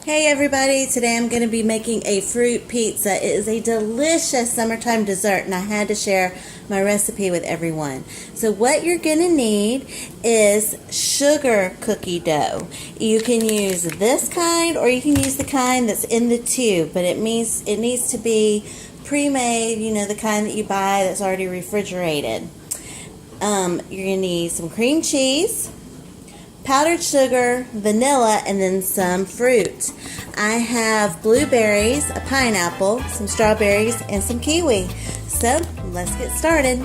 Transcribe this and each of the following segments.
Hey everybody, today I'm going to be making a fruit pizza. It is a delicious summertime dessert and I had to share my recipe with everyone. So what you're going to need is sugar cookie dough. You can use this kind or you can use the kind that's in the tube, but it needs to be pre-made, the kind that you buy that's already refrigerated. You're going to need some cream cheese, powdered sugar, vanilla, and then some fruit. I have blueberries, a pineapple, some strawberries, and some kiwi. So let's get started.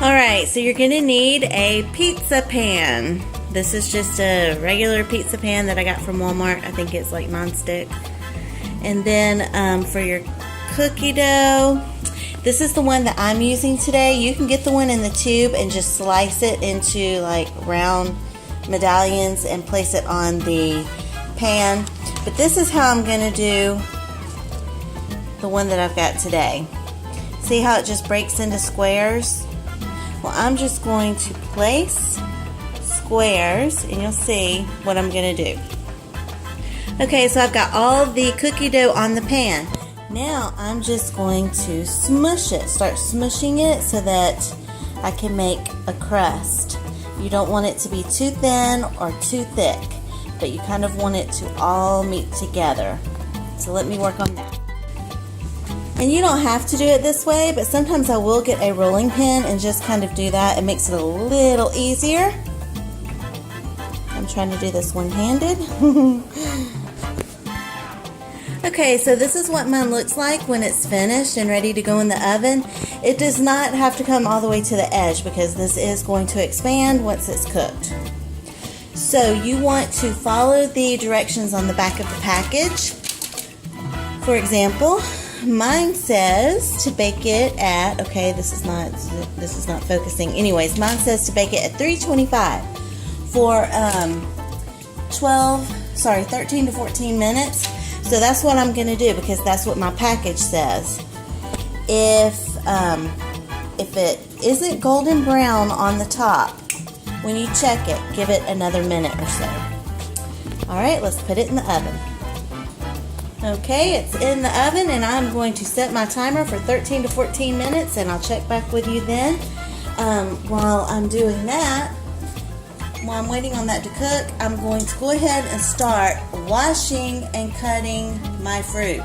Alright, so you're going to need a pizza pan. This is just a regular pizza pan that I got from Walmart. I think it's like non-stick. And then for your cookie dough, this is the one that I'm using today. You can get the one in the tube and just slice it into like round medallions and place it on the pan. But this is how I'm going to do the one that I've got today. See how it just breaks into squares? Well, I'm just going to place squares and you'll see what I'm going to do. Okay, so I've got all the cookie dough on the pan. Now I'm just going to smush it, start smushing it so that I can make a crust. You don't want it to be too thin or too thick, but you kind of want it to all meet together. So let me work on that. And you don't have to do it this way, but sometimes I will get a rolling pin and just kind of do that. It makes it a little easier. I'm trying to do this one-handed. Okay, so this is what mine looks like when it's finished and ready to go in the oven. It does not have to come all the way to the edge because this is going to expand once it's cooked. So you want to follow the directions on the back of the package. For example, mine says to bake it at, okay, this is not focusing. Anyways, mine says to bake it at 325 for 13 to 14 minutes. So that's what I'm going to do because that's what my package says. If it isn't golden brown on the top, when you check it, give it another minute or so. Alright, let's put it in the oven. Okay, it's in the oven and I'm going to set my timer for 13 to 14 minutes and I'll check back with you then. While I'm doing that, while I'm waiting on that to cook, I'm going to go ahead and start washing and cutting my fruit.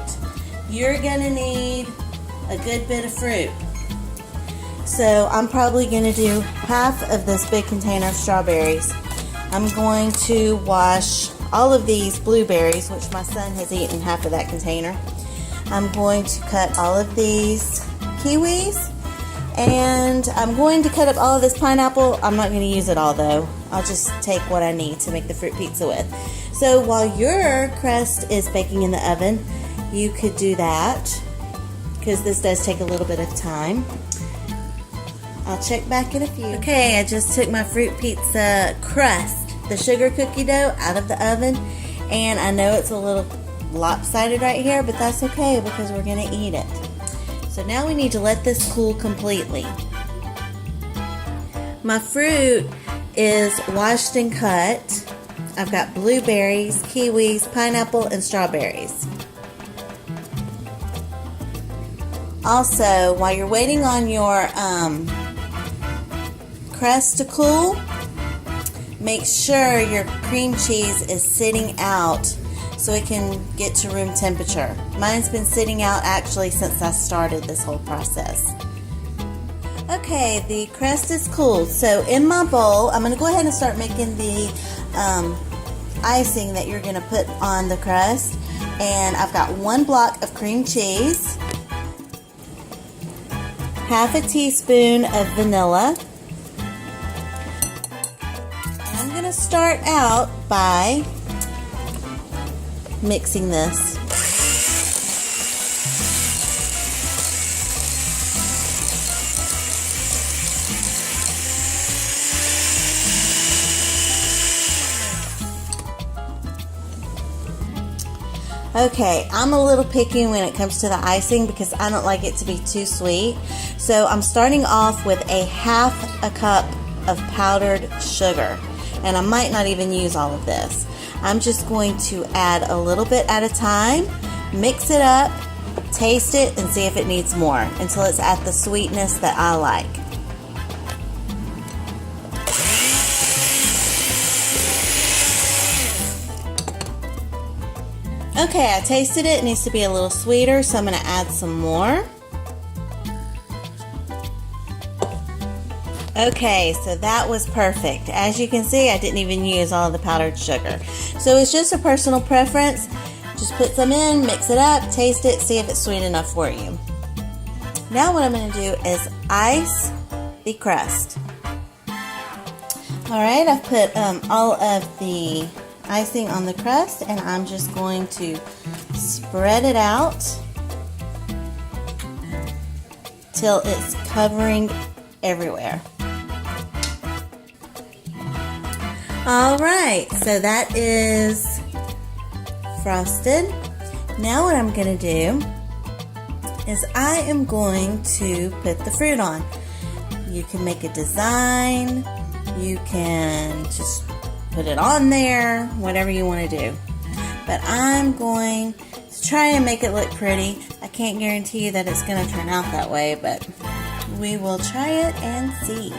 You're going to need a good bit of fruit. So I'm probably going to do half of this big container of strawberries. I'm going to wash all of these blueberries, which my son has eaten half of that container. I'm going to cut all of these kiwis. And I'm going to cut up all of this pineapple. I'm not going to use it all though. I'll just take what I need to make the fruit pizza with. So while your crust is baking in the oven, you could do that because this does take a little bit of time. I'll check back in a few. Okay, I just took my fruit pizza crust, the sugar cookie dough, out of the oven. And I know it's a little lopsided right here, but that's okay because we're going to eat it. So now we need to let this cool completely. My fruit is washed and cut. I've got blueberries, kiwis, pineapple, and strawberries. Also, while you're waiting on your crust to cool, make sure your cream cheese is sitting out so it can get to room temperature. Mine's been sitting out actually since I started this whole process. Okay, the crust is cooled. So in my bowl, I'm going to go ahead and start making the icing that you're going to put on the crust. And I've got 1 block of cream cheese, half a teaspoon of vanilla. And I'm going to start out by mixing this. Okay, I'm a little picky when it comes to the icing because I don't like it to be too sweet. So I'm starting off with a half a cup of powdered sugar. And I might not even use all of this. I'm just going to add a little bit at a time, mix it up, taste it, and see if it needs more until it's at the sweetness that I like. Okay, I tasted it. It needs to be a little sweeter, so I'm going to add some more. Okay, so that was perfect. As you can see, I didn't even use all the powdered sugar. So it's just a personal preference. Just put some in, mix it up, taste it, see if it's sweet enough for you. Now what I'm going to do is ice the crust. Alright, I've put all of the icing on the crust, and I'm just going to spread it out till it's covering everywhere. Alright, so that is frosted. Now what I'm going to do is I am going to put the fruit on. You can make a design, you can just put it on there, whatever you want to do. But I'm going to try and make it look pretty. I can't guarantee you that it's going to turn out that way, but we will try it and see.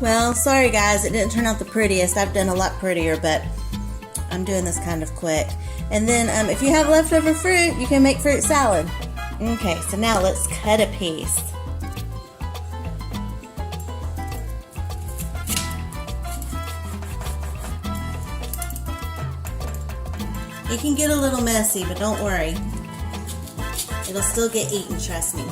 Well, sorry guys, it didn't turn out the prettiest. I've done a lot prettier, but I'm doing this kind of quick. And then if you have leftover fruit, you can make fruit salad. Okay, so now let's cut a piece. It can get a little messy, but don't worry. It'll still get eaten, trust me.